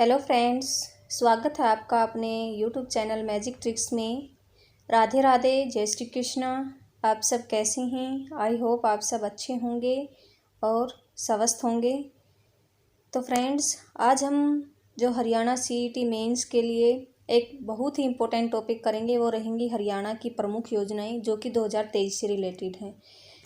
Hello friends, स्वागत है आपका अपने यूट्यूब चैनल मैजिक ट्रिक्स में। राधे राधे, जय श्री कृष्णा। आप सब कैसे हैं? आई होप आप सब अच्छे होंगे और स्वस्थ होंगे। तो फ्रेंड्स, आज हम जो हरियाणा सीईटी मेंस के लिए एक बहुत ही इम्पोर्टेंट टॉपिक करेंगे, वो रहेंगी हरियाणा की प्रमुख योजनाएं जो कि 2023 से रिलेटेड हैं।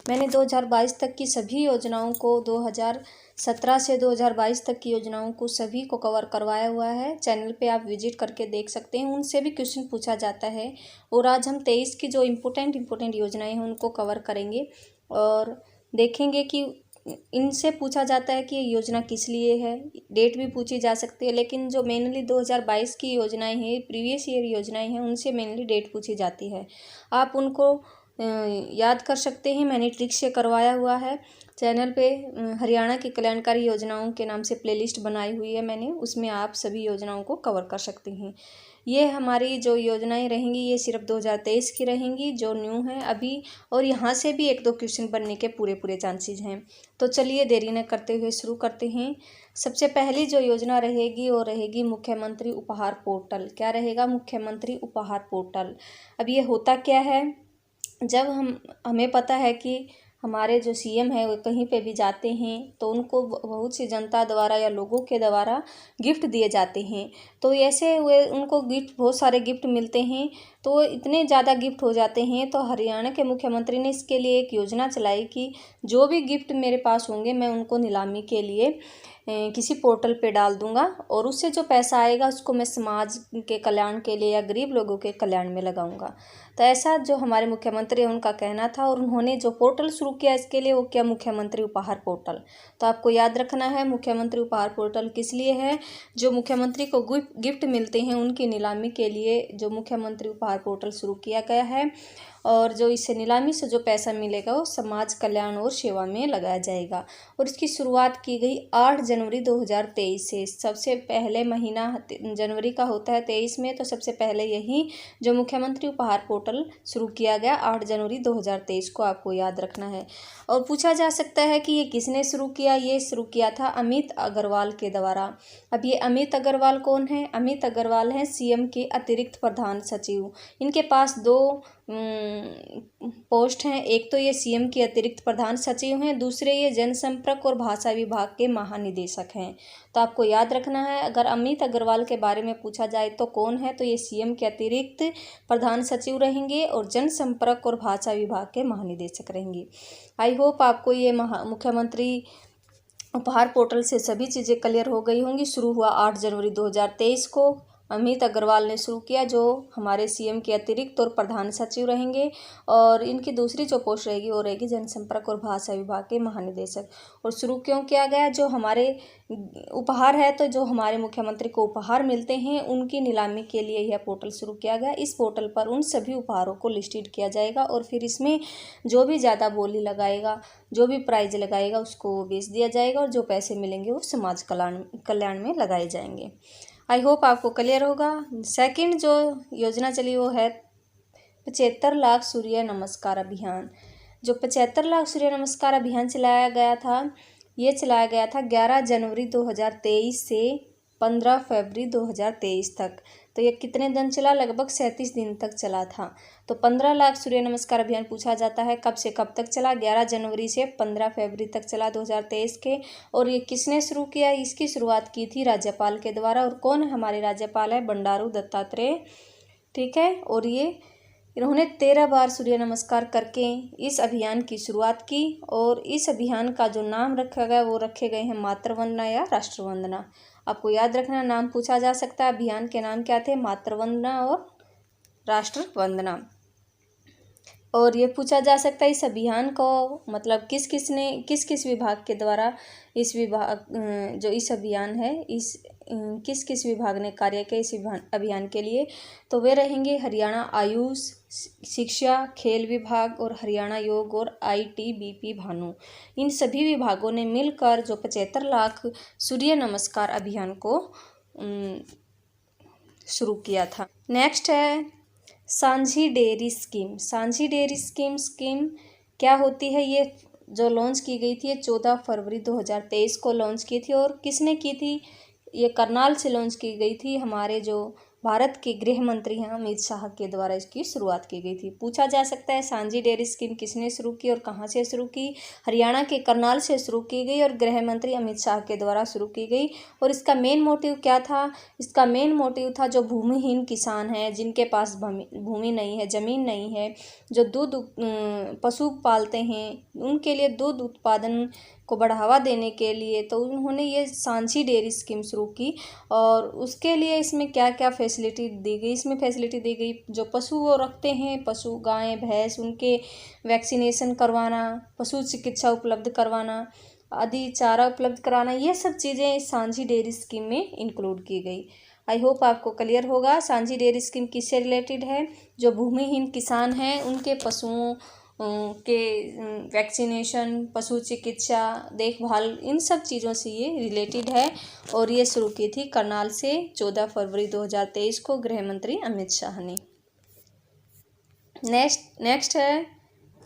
मैंने 2022 तक की सभी योजनाओं को 2017 से 2022 तक की योजनाओं को सभी को कवर करवाया हुआ है। चैनल पे आप विजिट करके देख सकते हैं, उनसे भी क्वेश्चन पूछा जाता है। और आज हम 23 की जो इम्पोर्टेंट योजनाएं हैं उनको कवर करेंगे और देखेंगे कि इनसे पूछा जाता है कि ये योजना किस लिए है। डेट भी पूछी जा सकती है, लेकिन जो मेनली 2022 की योजनाएं हैं, प्रीवियस ईयर योजनाएं हैं, उनसे मेनली डेट पूछी जाती है। आप उनको याद कर सकते हैं। मैंने ट्रिक से करवाया हुआ है। चैनल पे हरियाणा की कल्याणकारी योजनाओं के नाम से प्लेलिस्ट बनाई हुई है मैंने, उसमें आप सभी योजनाओं को कवर कर सकते हैं। ये हमारी जो योजनाएं रहेंगी ये सिर्फ 2023 की रहेंगी, जो न्यू है अभी, और यहाँ से भी एक दो क्वेश्चन बनने के पूरे चांसेस हैं। तो चलिए देरी न करते हुए शुरू करते हैं। सबसे पहली जो योजना रहेगी वो रहेगी मुख्यमंत्री उपहार पोर्टल। क्या रहेगा? मुख्यमंत्री उपहार पोर्टल। अब ये होता क्या है? जब हमें पता है कि हमारे जो सीएम है वो कहीं पे भी जाते हैं तो उनको बहुत सी जनता द्वारा या लोगों के द्वारा गिफ्ट दिए जाते हैं। तो ऐसे हुए उनको बहुत सारे गिफ्ट मिलते हैं, तो इतने ज़्यादा गिफ्ट हो जाते हैं। तो हरियाणा के मुख्यमंत्री ने इसके लिए एक योजना चलाई कि जो भी गिफ्ट मेरे पास होंगे मैं उनको नीलामी के लिए किसी पोर्टल पे डाल दूंगा, और उससे जो पैसा आएगा उसको मैं समाज के कल्याण के लिए या गरीब लोगों के कल्याण में लगाऊंगा। तो ऐसा जो हमारे मुख्यमंत्री हैं उनका कहना था, और उन्होंने जो पोर्टल शुरू किया इसके लिए वो क्या? मुख्यमंत्री उपहार पोर्टल। तो आपको याद रखना है मुख्यमंत्री उपहार पोर्टल किस लिए है। जो मुख्यमंत्री को गिफ्ट मिलते हैं उनकी नीलामी के लिए जो मुख्यमंत्री उपहार पोर्टल शुरू किया गया है, और जो इससे नीलामी से जो पैसा मिलेगा वो समाज कल्याण और सेवा में लगाया जाएगा। और इसकी शुरुआत की गई 8 जनवरी 2023 से। सबसे पहले महीना जनवरी का होता है 23 में, तो सबसे पहले यही जो मुख्यमंत्री उपहार पोर्टल शुरू किया गया 8 जनवरी 2023 को, आपको याद रखना है। और पूछा जा सकता है कि ये किसने शुरू किया? ये शुरू किया था अमित अग्रवाल के द्वारा। अब ये अमित अग्रवाल कौन है? अमित अग्रवाल हैं सीएम के अतिरिक्त प्रधान सचिव। इनके पास दो पोस्ट हैं। एक तो ये सीएम के अतिरिक्त प्रधान सचिव हैं, दूसरे ये जनसंपर्क और भाषा विभाग के महानिदेशक हैं। तो आपको याद रखना है, अगर अमित अग्रवाल के बारे में पूछा जाए तो कौन है, तो ये सीएम के अतिरिक्त प्रधान सचिव रहेंगे और जनसंपर्क और भाषा विभाग के महानिदेशक रहेंगे। आई होप आपको ये मुख्यमंत्री उपहार पोर्टल से सभी चीज़ें क्लियर हो गई होंगी। शुरू हुआ 8 जनवरी 2023 को, अमित अग्रवाल ने शुरू किया, जो हमारे सीएम के अतिरिक्त और प्रधान सचिव रहेंगे। और इनकी दूसरी जो पोस्ट रहेगी वो रहेगी जनसंपर्क और भाषा विभाग के महानिदेशक। और शुरू क्यों किया गया? जो हमारे उपहार है, तो जो हमारे मुख्यमंत्री को उपहार मिलते हैं उनकी नीलामी के लिए यह पोर्टल शुरू किया गया। इस पोर्टल पर उन सभी उपहारों को लिस्टेड किया जाएगा, और फिर इसमें जो भी ज़्यादा बोली लगाएगा, जो भी प्राइज लगाएगा उसको बेच दिया जाएगा, और जो पैसे मिलेंगे वो समाज कल्याण में लगाए जाएंगे। आई होप आपको क्लियर होगा। सेकंड जो योजना चली वो है 75 लाख सूर्य नमस्कार अभियान। जो 75 लाख सूर्य नमस्कार अभियान चलाया गया था, ये चलाया गया था 11 जनवरी 2023 से 15 फरवरी 2023 तक। तो ये कितने दिन चला? लगभग 37 दिन तक चला था। तो 15 लाख सूर्य नमस्कार अभियान पूछा जाता है कब से कब तक चला? 11 जनवरी से 15 फरवरी तक चला 2023 के। और ये किसने शुरू किया? इसकी शुरुआत की थी राज्यपाल के द्वारा। और कौन हमारे राज्यपाल है? बंडारू दत्तात्रेय। ठीक है। और ये इन्होंने 13 बार सूर्य नमस्कार करके इस अभियान की शुरुआत की, और इस अभियान का जो नाम रखा गया वो रखे गए हैं मातृवंदना या राष्ट्रवंदना। आपको याद रखना, नाम पूछा जा सकता है। अभियान के नाम क्या थे? मातृवंदना और राष्ट्रवंदना। और ये पूछा जा सकता है इस अभियान को मतलब किस किस विभाग के द्वारा इस विभाग जो इस अभियान है किस विभाग ने कार्य किया इस अभियान के लिए? तो वे रहेंगे हरियाणा आयुष, शिक्षा, खेल विभाग और हरियाणा योग और आईटीबीपी भानु। इन सभी विभागों ने मिलकर जो 75 लाख सूर्य नमस्कार अभियान को शुरू किया था। नेक्स्ट है सांझी डेयरी स्कीम। सांझी डेयरी स्कीम क्या होती है? ये जो लॉन्च की गई थी 14 फरवरी 2023 को लॉन्च की थी। और किसने की थी? ये करनाल से लॉन्च की गई थी। हमारे जो भारत के गृह मंत्री हैं अमित शाह के द्वारा इसकी शुरुआत की गई थी। पूछा जा सकता है सांझी डेयरी स्कीम किसने शुरू की और कहाँ से शुरू की। हरियाणा के करनाल से शुरू की गई और गृह मंत्री अमित शाह के द्वारा शुरू की गई। और इसका मेन मोटिव क्या था? इसका मेन मोटिव था जो भूमिहीन किसान हैं, जिनके पास भूमि नहीं है, ज़मीन नहीं है, जो दूध पशु पालते हैं, उनके लिए दूध उत्पादन को बढ़ावा देने के लिए तो उन्होंने ये सांझी डेयरी स्कीम शुरू की। और उसके लिए इसमें क्या क्या फैसिलिटी दी गई? इसमें फैसिलिटी दी गई जो पशु वो रखते हैं, पशु गाय भैंस, उनके वैक्सीनेशन करवाना, पशु चिकित्सा उपलब्ध करवाना आदि, चारा उपलब्ध कराना, ये सब चीज़ें इस सांझी डेयरी स्कीम में इंक्लूड की गई। आई होप आपको क्लियर होगा सांझी डेयरी स्कीम किससे रिलेटेड है। जो भूमिहीन किसान हैं उनके पशुओं के वैक्सीनेशन, पशु चिकित्सा देखभाल, इन सब चीज़ों से ये रिलेटेड है। और ये शुरू की थी करनाल से 14 फरवरी 2023 को गृह मंत्री अमित शाह ने।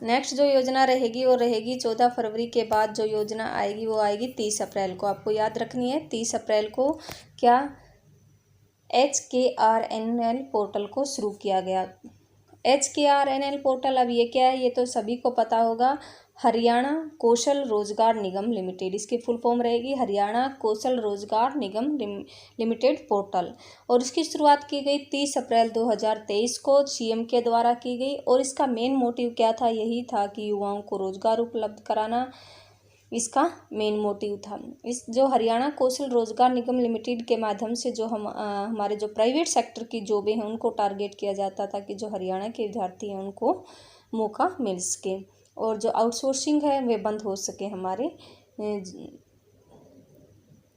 नेक्स्ट जो योजना रहेगी वो रहेगी 14 फरवरी के बाद जो योजना आएगी वो आएगी 30 अप्रैल को। आपको याद रखनी है 30 अप्रैल को क्या HKRNL पोर्टल को शुरू किया गया। HKRNL पोर्टल, अब ये क्या है ये तो सभी को पता होगा। हरियाणा कौशल रोजगार निगम लिमिटेड, इसकी फुल फॉर्म रहेगी हरियाणा कौशल रोजगार निगम लिमिटेड पोर्टल। और इसकी शुरुआत की गई 30 अप्रैल 2023 को CM के द्वारा की गई। और इसका मेन मोटिव क्या था? यही था कि युवाओं को रोजगार उपलब्ध कराना इसका मेन मोटिव था। इस जो हरियाणा कौशल रोजगार निगम लिमिटेड के माध्यम से जो हमारे जो प्राइवेट सेक्टर की जॉबें हैं उनको टारगेट किया जाता था कि जो हरियाणा के विद्यार्थी हैं उनको मौका मिल सके और जो आउटसोर्सिंग है वे बंद हो सके हमारे।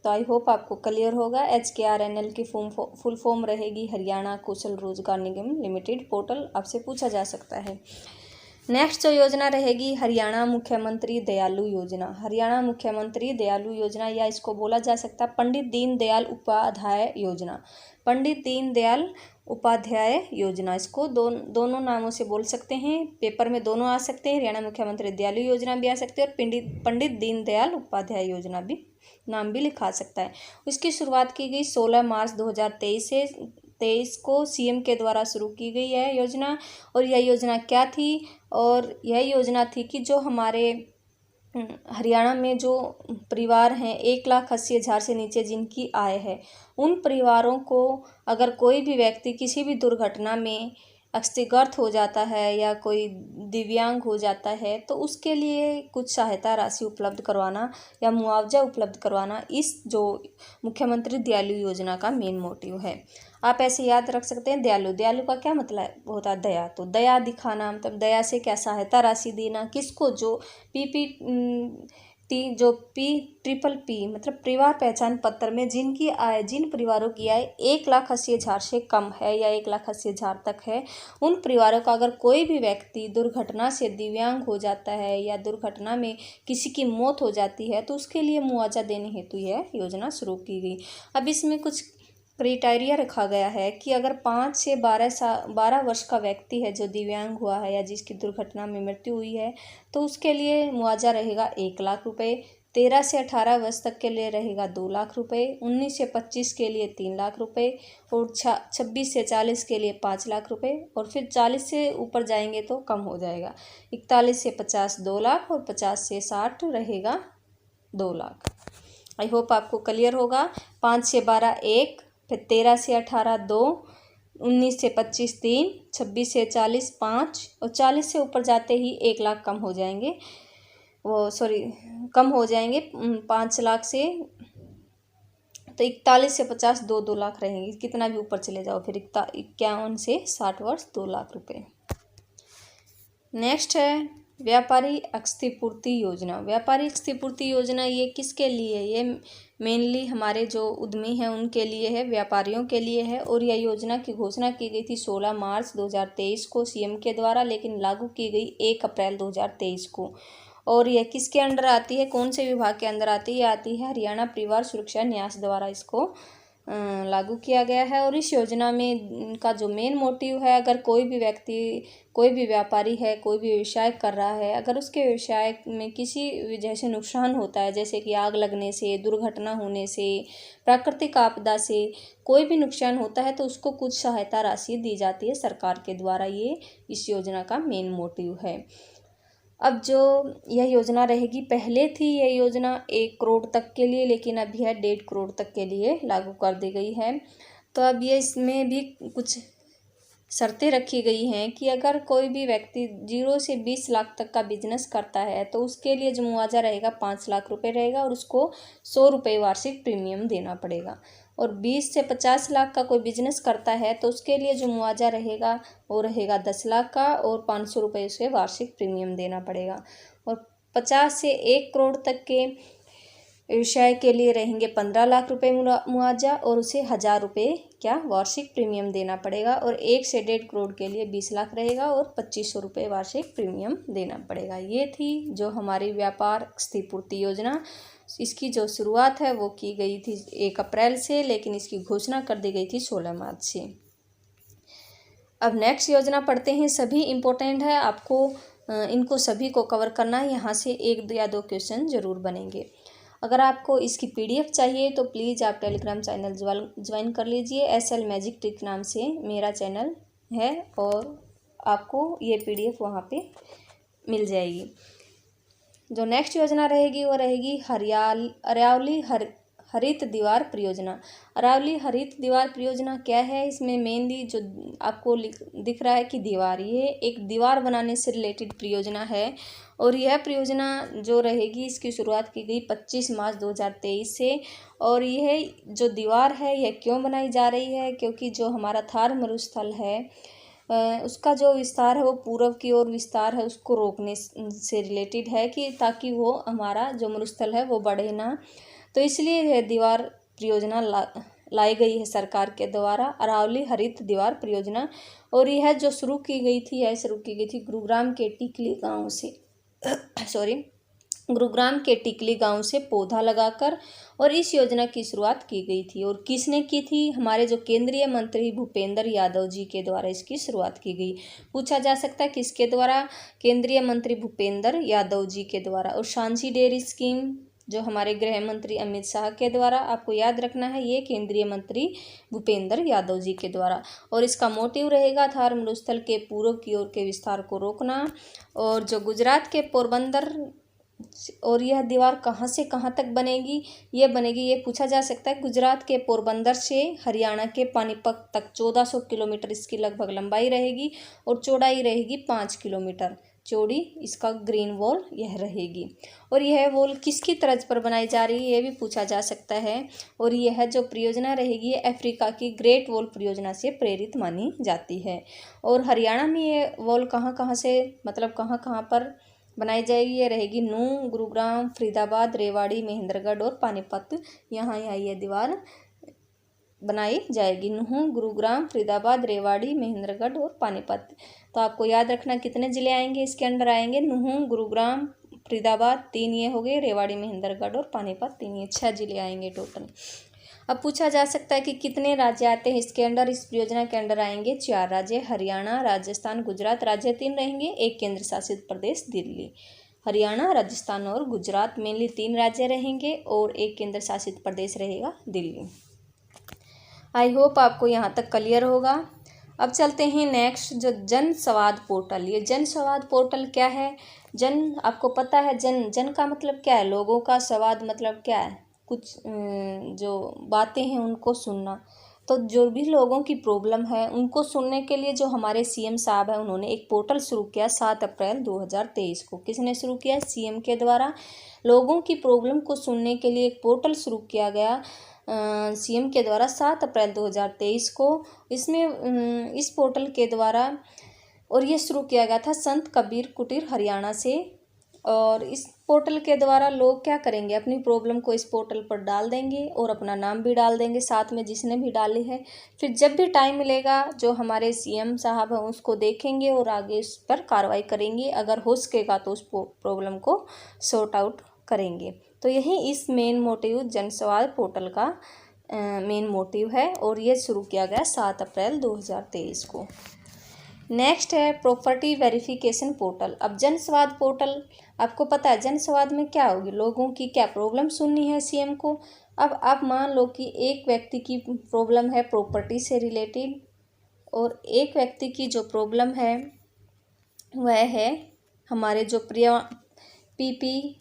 तो आई होप आपको क्लियर होगा। HKRNL की फुल फॉर्म रहेगी हरियाणा कौशल रोजगार निगम लिमिटेड पोर्टल, आपसे पूछा जा सकता है। नेक्स्ट जो योजना रहेगी हरियाणा मुख्यमंत्री दयालु योजना। हरियाणा मुख्यमंत्री दयालु योजना या इसको बोला जा सकता है पंडित दीनदयाल उपाध्याय योजना। पंडित दीनदयाल उपाध्याय योजना, इसको दोनों नामों से बोल सकते हैं। पेपर में दोनों आ सकते हैं, हरियाणा मुख्यमंत्री दयालु योजना भी आ सकते हैं और पंडित दीनदयाल उपाध्याय योजना भी नाम भी लिखा सकता है। इसकी शुरुआत की गई 16 मार्च 2023 को CM के द्वारा शुरू की गई है योजना। और यह योजना क्या थी? और यह योजना थी कि जो हमारे हरियाणा में जो परिवार हैं 1,80,000 से नीचे जिनकी आय है, उन परिवारों को अगर कोई भी व्यक्ति किसी भी दुर्घटना में क्षतिग्रस्त हो जाता है या कोई दिव्यांग हो जाता है तो उसके लिए कुछ सहायता राशि उपलब्ध करवाना या मुआवजा उपलब्ध करवाना इस जो मुख्यमंत्री दयालु योजना का मेन मोटिव है। आप ऐसे याद रख सकते हैं दयालु का क्या मतलब होता है? दया। तो दया दिखाना, मतलब दया से क्या सहायता राशि देना किसको? जो PPP मतलब परिवार पहचान पत्र में जिनकी आय, जिन परिवारों की आय 1,80,000 से कम है या 1,80,000 तक है, उन परिवारों का अगर कोई भी व्यक्ति दुर्घटना से दिव्यांग हो जाता है या दुर्घटना में किसी की मौत हो जाती है तो उसके लिए मुआवजा देने हेतु यह योजना शुरू की गई। अब इसमें कुछ क्राइटेरिया रखा गया है कि अगर 5 से 12 वर्ष का व्यक्ति है जो दिव्यांग हुआ है या जिसकी दुर्घटना में मृत्यु हुई है तो उसके लिए मुआवजा रहेगा 1 लाख रुपए। 13 से 18 वर्ष तक के लिए रहेगा 2 लाख रुपए। 19 से 25 के लिए 3 लाख रुपए और 26 से 40 के लिए 5 लाख रुपए। और फिर 40 से ऊपर जाएंगे तो कम हो जाएगा। 41 से 50 2 लाख और 50 से 60 रहेगा 2 लाख। आई होप आपको क्लियर होगा। 5 से 12 1, फिर 13 से 18 2, 19 से 25 3, 26 से 40 5 और 40 से ऊपर जाते ही 1 लाख कम हो जाएंगे। कम हो जाएंगे 5 लाख से, तो 41 से 50 2 लाख रहेंगे। कितना भी ऊपर चले जाओ फिर 51 से 60 वर्ष 2 लाख रुपए। नेक्स्ट है व्यापारी क्षतिपूर्ति योजना। व्यापारी क्षतिपूर्ति योजना ये किसके लिए? ये मेनली हमारे जो उद्यमी हैं उनके लिए है, व्यापारियों के लिए है। और यह योजना की घोषणा की गई थी 16 मार्च 2023 को CM के द्वारा, लेकिन लागू की गई 1 अप्रैल 2023 को। और यह किसके अंडर आती है? कौन से विभाग के अंदर आती है? यह आती है हरियाणा परिवार सुरक्षा न्यास द्वारा इसको लागू किया गया है। और इस योजना में का जो मेन मोटिव है, अगर कोई भी व्यक्ति, कोई भी व्यापारी है, कोई भी व्यवसाय कर रहा है, अगर उसके व्यवसाय में किसी वजह से नुकसान होता है, जैसे कि आग लगने से, दुर्घटना होने से, प्राकृतिक आपदा से कोई भी नुकसान होता है, तो उसको कुछ सहायता राशि दी जाती है सरकार के द्वारा। ये इस योजना का मेन मोटिव है। अब जो यह योजना रहेगी, पहले थी यह योजना 1 करोड़ तक के लिए, लेकिन अब यह 1.5 करोड़ तक के लिए लागू कर दी गई है। तो अब ये इसमें भी कुछ शर्तें रखी गई हैं कि अगर कोई भी व्यक्ति 0 से 20 लाख तक का बिजनेस करता है, तो उसके लिए जो मुआवजा रहेगा 5 लाख रुपए रहेगा, और उसको 100 रुपये वार्षिक प्रीमियम देना पड़ेगा। और 20 से 50 लाख का कोई बिजनेस करता है, तो उसके लिए जो मुआवजा रहेगा वो रहेगा 10 लाख का, और 500 रुपये उसे वार्षिक प्रीमियम देना पड़ेगा। और 50 से 1 करोड़ तक के व्यवसाय के लिए रहेंगे 15 लाख रुपए मुआवजा, और उसे 1000 रुपये क्या वार्षिक प्रीमियम देना पड़ेगा। और 1 से 1.5 करोड़ के लिए 20 लाख रहेगा, और 2500 रुपये वार्षिक प्रीमियम देना पड़ेगा। ये थी जो हमारी व्यापार क्षतिपूर्ति योजना। इसकी जो शुरुआत है वो की गई थी 1 अप्रैल से, लेकिन इसकी घोषणा कर दी गई थी 16 मार्च से। अब नेक्स्ट योजना पढ़ते हैं। सभी इम्पोर्टेंट है, आपको इनको सभी को कवर करना है। यहाँ से 1 या 2 क्वेश्चन जरूर बनेंगे। अगर आपको इसकी PDF चाहिए तो प्लीज़ आप टेलीग्राम चैनल ज्वाइन कर लीजिए। SL मैजिक ट्रिक नाम से मेरा चैनल है, और आपको ये PDF वहाँ पे मिल जाएगी। जो नेक्स्ट योजना रहेगी वो रहेगी अरावली हरित दीवार परियोजना। अरावली हरित दीवार परियोजना क्या है? इसमें मेनली जो आपको दिख रहा है कि दीवार, ये एक दीवार बनाने से रिलेटेड परियोजना है। और यह परियोजना जो रहेगी, इसकी शुरुआत की गई 25 मार्च 2023 से। और यह जो दीवार है यह क्यों बनाई जा रही है? क्योंकि जो हमारा थार मरुस्थल है उसका जो विस्तार है वो पूर्व की ओर विस्तार है, उसको रोकने से रिलेटेड है, कि ताकि वो हमारा जो मरुस्थल है वो बढ़े ना। तो इसलिए यह दीवार परियोजना लाई गई है सरकार के द्वारा, अरावली हरित दीवार परियोजना। और यह जो शुरू की गई थी गुरुग्राम के टिकली गांव से गुरुग्राम के टिकली गांव से पौधा लगाकर। और इस योजना की शुरुआत की गई थी, और किसने की थी? हमारे जो केंद्रीय मंत्री भूपेंद्र यादव जी के द्वारा इसकी शुरुआत की गई। पूछा जा सकता है किसके द्वारा? केंद्रीय मंत्री भूपेंद्र यादव जी के द्वारा। और सांझी डेयरी स्कीम जो हमारे गृह मंत्री अमित शाह के द्वारा, आपको याद रखना है, ये केंद्रीय मंत्री भूपेंद्र यादव जी के द्वारा। और इसका मोटिव रहेगा थार मरुस्थल के पूर्व की ओर के विस्तार को रोकना। और जो गुजरात के पोरबंदर, और यह दीवार कहाँ से कहाँ तक बनेगी? ये पूछा जा सकता है। गुजरात के पोरबंदर से हरियाणा के पानीपत तक 1400 किलोमीटर इसकी लगभग लंबाई रहेगी, और चौड़ाई रहेगी 5 किलोमीटर चौड़ी इसका ग्रीन वॉल यह रहेगी। और यह वॉल किसकी तर्ज पर बनाई जा रही है, ये भी पूछा जा सकता है। और यह जो परियोजना रहेगी ये अफ्रीका की ग्रेट वॉल परियोजना से प्रेरित मानी जाती है। और हरियाणा में ये वॉल कहाँ कहाँ से, मतलब कहाँ कहाँ पर बनाई जाएगी? ये रहेगी नूंह, गुरुग्राम, फरीदाबाद, रेवाड़ी, महेंद्रगढ़ और पानीपत। यहाँ ये दीवार बनाई जाएगी। नूंह, गुरुग्राम, फरीदाबाद, रेवाड़ी, महेंद्रगढ़ और पानीपत। तो आपको याद रखना कितने ज़िले आएंगे इसके अंडर आएंगे? नूंह, गुरुग्राम, फरीदाबाद 3 ये हो गए, रेवाड़ी, महेंद्रगढ़ और पानीपत 3, ये 6 ज़िले आएंगे टोटल। अब पूछा जा सकता है कि कितने राज्य आते हैं इसके अंडर? इस परियोजना के अंडर आएंगे 4 राज्य, हरियाणा, राजस्थान, गुजरात। राज्य 3 रहेंगे, 1 केंद्र शासित प्रदेश दिल्ली। हरियाणा, राजस्थान और गुजरात मेनली 3 राज्य रहेंगे, और 1 केंद्र शासित प्रदेश रहेगा दिल्ली। आई होप आपको यहाँ तक क्लियर होगा। अब चलते हैं नेक्स्ट, जो जन संवाद पोर्टल। ये जन संवाद पोर्टल क्या है? जन, आपको पता है जन का मतलब क्या है? लोगों का। संवाद मतलब क्या है? कुछ जो बातें हैं उनको सुनना। तो जो भी लोगों की प्रॉब्लम है उनको सुनने के लिए जो हमारे CM साहब हैं, उन्होंने एक पोर्टल शुरू किया 7 अप्रैल 2023 को। किसने शुरू किया? CM के द्वारा। लोगों की प्रॉब्लम को सुनने के लिए एक पोर्टल शुरू किया गया CM के द्वारा 7 अप्रैल 2023 को। इसमें इस पोर्टल के द्वारा, और ये शुरू किया गया था संत कबीर कुटीर हरियाणा से। और इस पोर्टल के द्वारा लोग क्या करेंगे? अपनी प्रॉब्लम को इस पोर्टल पर डाल देंगे, और अपना नाम भी डाल देंगे साथ में जिसने भी डाली है। फिर जब भी टाइम मिलेगा जो हमारे CM साहब हैं उसको देखेंगे, और आगे उस पर कार्रवाई करेंगे। अगर हो सकेगा तो उस प्रॉब्लम को सॉर्ट आउट करेंगे। तो यही इस मेन मोटिव जनसंवाद पोर्टल का मेन मोटिव है और ये शुरू किया गया 7 अप्रैल 2023 को। नेक्स्ट है प्रॉपर्टी वेरिफिकेशन पोर्टल। अब जन संवाद पोर्टल, आपको पता है जन संवाद में क्या होगी, लोगों की क्या प्रॉब्लम सुननी है सीएम को। अब आप मान लो कि एक व्यक्ति की प्रॉब्लम है प्रॉपर्टी से रिलेटेड और एक व्यक्ति की जो प्रॉब्लम है वह है हमारे जो पीपी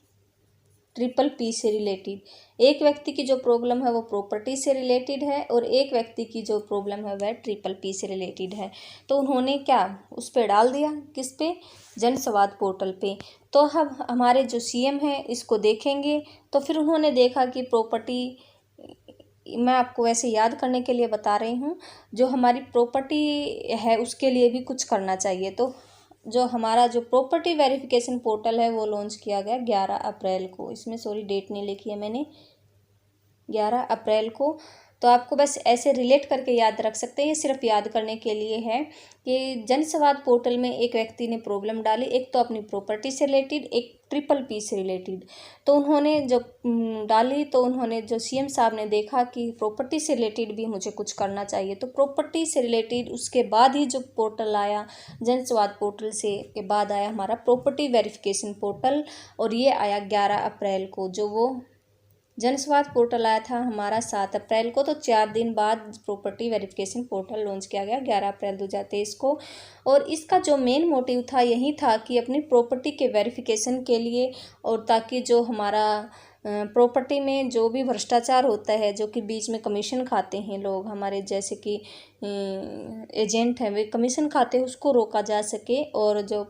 ट्रिपल पी से रिलेटेड। एक व्यक्ति की जो प्रॉब्लम है वो प्रॉपर्टी से रिलेटेड है और एक व्यक्ति की जो प्रॉब्लम है वह ट्रिपल पी से रिलेटेड है। तो उन्होंने क्या उस पे डाल दिया, किस पे, जन संवाद पोर्टल पे। तो हम हमारे जो सीएम हैं इसको देखेंगे तो फिर उन्होंने देखा कि प्रॉपर्टी, मैं आपको वैसे याद करने के लिए बता रही हूँ, जो हमारी प्रॉपर्टी है उसके लिए भी कुछ करना चाहिए। तो जो हमारा जो प्रॉपर्टी वेरिफिकेशन पोर्टल है वो लॉन्च किया गया 11 अप्रैल को। इसमें सॉरी डेट नहीं लिखी है मैंने, 11 अप्रैल को। तो आपको बस ऐसे रिलेट करके याद रख सकते हैं, ये सिर्फ याद करने के लिए है कि जन संवाद पोर्टल में एक व्यक्ति ने प्रॉब्लम डाली, एक तो अपनी प्रॉपर्टी से रिलेटेड, एक ट्रिपल पी से रिलेटेड। तो उन्होंने जो डाली तो उन्होंने जो सीएम साहब ने देखा कि प्रॉपर्टी से रिलेटेड भी मुझे कुछ करना चाहिए, तो प्रॉपर्टी से रिलेटेड उसके बाद ही जो पोर्टल आया जन संवाद पोर्टल से के बाद आया हमारा प्रॉपर्टी वेरिफिकेशन पोर्टल और ये आया 11 अप्रैल को। जो वो जन संवाद पोर्टल आया था हमारा 7 अप्रैल को, तो 4 दिन बाद प्रॉपर्टी वेरिफिकेशन पोर्टल लॉन्च किया गया 11 अप्रैल 2023 को। और इसका जो मेन मोटिव था यही था कि अपनी प्रॉपर्टी के वेरिफिकेशन के लिए और ताकि जो हमारा प्रॉपर्टी में जो भी भ्रष्टाचार होता है, जो कि बीच में कमीशन खाते हैं लोग हमारे, जैसे कि एजेंट हैं वे कमीशन खाते हैं, उसको रोका जा सके और जो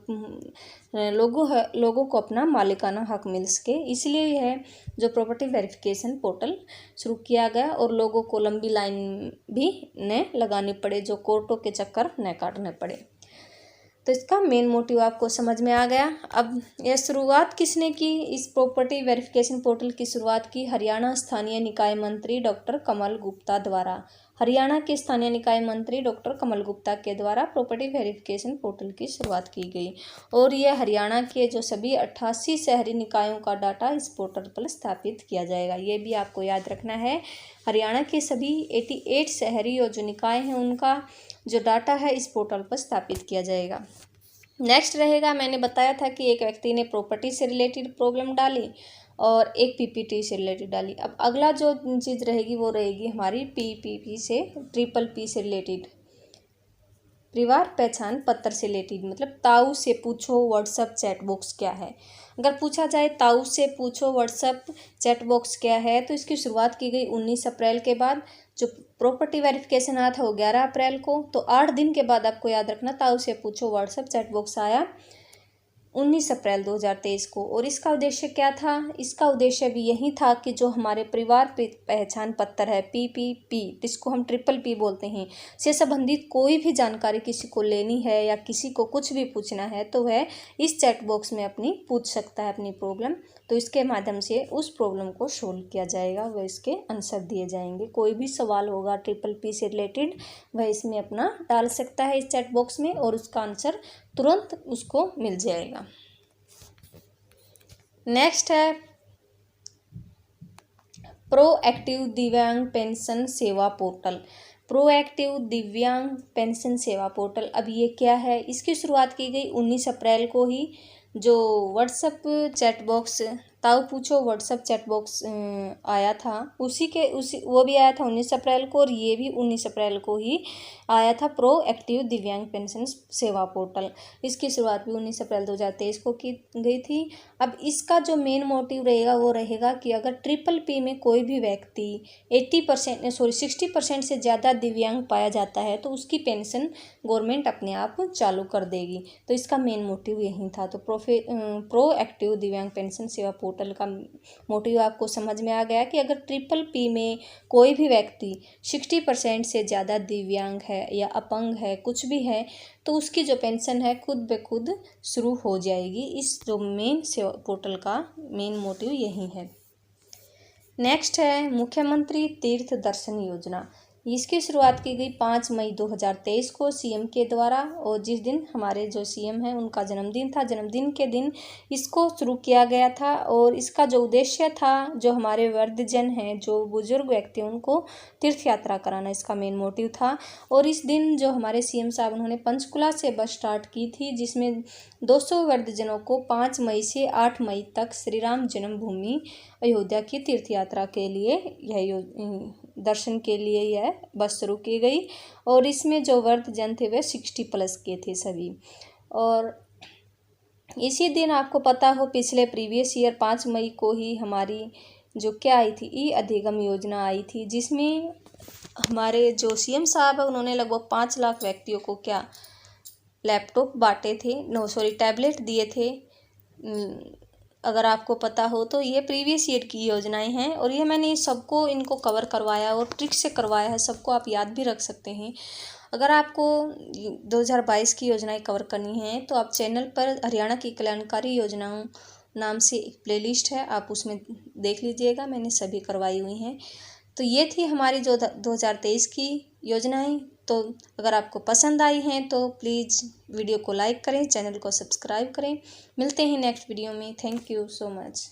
लोगों को अपना मालिकाना हक मिल सके। इसलिए यह जो प्रॉपर्टी वेरिफिकेशन पोर्टल शुरू किया गया और लोगों को लंबी लाइन भी न लगानी पड़े, जो कोर्टों के चक्कर न काटने पड़े। तो इसका मेन मोटिव आपको समझ में आ गया। अब यह शुरुआत किसने की, इस प्रॉपर्टी वेरिफिकेशन पोर्टल की शुरुआत की हरियाणा स्थानीय निकाय मंत्री डॉक्टर कमल गुप्ता द्वारा। हरियाणा के स्थानीय निकाय मंत्री डॉक्टर कमल गुप्ता के द्वारा प्रॉपर्टी वेरिफिकेशन पोर्टल की शुरुआत की गई और यह हरियाणा के जो सभी 88 शहरी निकायों का डाटा इस पोर्टल पर स्थापित किया जाएगा। ये भी आपको याद रखना है, हरियाणा के सभी 88 शहरी और जो निकाय हैं उनका जो डाटा है इस पोर्टल पर स्थापित किया जाएगा। नेक्स्ट रहेगा, मैंने बताया था कि एक व्यक्ति ने प्रॉपर्टी से रिलेटेड प्रॉब्लम डाली और एक पीपीटी से रिलेटेड डाली। अब अगला जो चीज़ रहेगी वो रहेगी हमारी पीपीपी से ट्रिपल पी से रिलेटेड, परिवार पहचान पत्र से रिलेटेड। मतलब ताऊ से पूछो व्हाट्सएप चैट बॉक्स क्या है। अगर पूछा जाए ताऊ से पूछो व्हाट्सएप चैट बॉक्स क्या है, तो इसकी शुरुआत की गई 19 अप्रैल के बाद। जो प्रॉपर्टी वेरिफिकेशन आया था वो 11 अप्रैल को। तो 8 दिन के बाद आपको याद रखना ताऊ से पूछो व्हाट्सएप चैट बॉक्स आया 19 अप्रैल 2023 को। और इसका उद्देश्य क्या था, इसका उद्देश्य भी यही था कि जो हमारे परिवार पहचान पत्र है पीपीपी, जिसको हम ट्रिपल पी बोलते हैं, से संबंधित कोई भी जानकारी किसी को लेनी है या किसी को कुछ भी पूछना है तो वह इस चैट बॉक्स में अपनी पूछ सकता है अपनी प्रॉब्लम। तो इसके माध्यम से उस प्रॉब्लम को सोल्व किया जाएगा, वह इसके आंसर दिए जाएंगे। कोई भी सवाल होगा ट्रिपल पी से रिलेटेड वह इसमें अपना डाल सकता है इस चैट बॉक्स में और उसका आंसर तुरंत उसको मिल जाएगा। नेक्स्ट है प्रोएक्टिव दिव्यांग पेंशन सेवा पोर्टल। प्रोएक्टिव दिव्यांग पेंशन सेवा पोर्टल, अब ये क्या है, इसकी शुरुआत की गई 19 अप्रैल को ही। जो व्हाट्सएप चैट बॉक्स ताऊ पूछो व्हाट्सएप चैट बॉक्स आया था उसी वो भी आया था 19 अप्रैल को और ये भी 19 अप्रैल को ही आया था प्रोएक्टिव दिव्यांग पेंशन सेवा पोर्टल। इसकी शुरुआत भी 19 अप्रैल 2023 को की गई थी। अब इसका जो मेन मोटिव रहेगा वो रहेगा कि अगर ट्रिपल पी में कोई भी व्यक्ति 60% से ज़्यादा दिव्यांग पाया जाता है तो उसकी पेंशन गवर्नमेंट अपने आप चालू कर देगी। तो इसका मेन मोटिव यही था। तो प्रोएक्टिव दिव्यांग पेंशन सेवा पोर्टल का मोटिव आपको समझ में आ गया कि अगर ट्रिपल पी में कोई भी व्यक्ति 60% से ज़्यादा दिव्यांग है या अपंग है कुछ भी है तो उसकी जो पेंशन है खुद ब खुद शुरू हो जाएगी। इस जो मेन सेवा पोर्टल का मेन मोटिव यही है। नेक्स्ट है मुख्यमंत्री तीर्थ दर्शन योजना। इसकी शुरुआत की गई 5 मई 2023 को सीएम के द्वारा, और जिस दिन हमारे जो सीएम हैं उनका जन्मदिन था, जन्मदिन के दिन इसको शुरू किया गया था। और इसका जो उद्देश्य था, जो हमारे वृद्धजन हैं, जो बुजुर्ग व्यक्ति, उनको तीर्थ यात्रा कराना इसका मेन मोटिव था। और इस दिन जो हमारे सीएम साहब, उन्होंने पंचकुला से बस स्टार्ट की थी, जिसमें 200 वृद्धजनों को 5 मई से 8 मई तक श्री राम जन्मभूमि अयोध्या की तीर्थ यात्रा के लिए, यह दर्शन के लिए यह बस शुरू की गई। और इसमें जो वृद्धजन थे वे 60+ के थे सभी। और इसी दिन आपको पता हो, पिछले प्रीवियस ईयर 5 मई को ही हमारी जो क्या आई थी, ई अधिगम योजना आई थी, जिसमें हमारे जो सीएम साहब है उन्होंने लगभग 5 लाख व्यक्तियों को क्या लैपटॉप बांटे थे, टैबलेट दिए थे। अगर आपको पता हो तो ये प्रीवियस ईयर की योजनाएं हैं, और ये मैंने सबको इनको कवर करवाया और ट्रिक से करवाया है, सबको आप याद भी रख सकते हैं। अगर आपको 2022 की योजनाएं कवर करनी है तो आप चैनल पर हरियाणा की कल्याणकारी योजनाओं नाम से एक प्लेलिस्ट है, आप उसमें देख लीजिएगा, मैंने सभी करवाई हुई हैं। तो ये थी हमारी जो 2023 की योजनाएं। तो अगर आपको पसंद आई हैं तो प्लीज़ वीडियो को लाइक करें, चैनल को सब्सक्राइब करें। मिलते हैं नेक्स्ट वीडियो में। Thank you so much.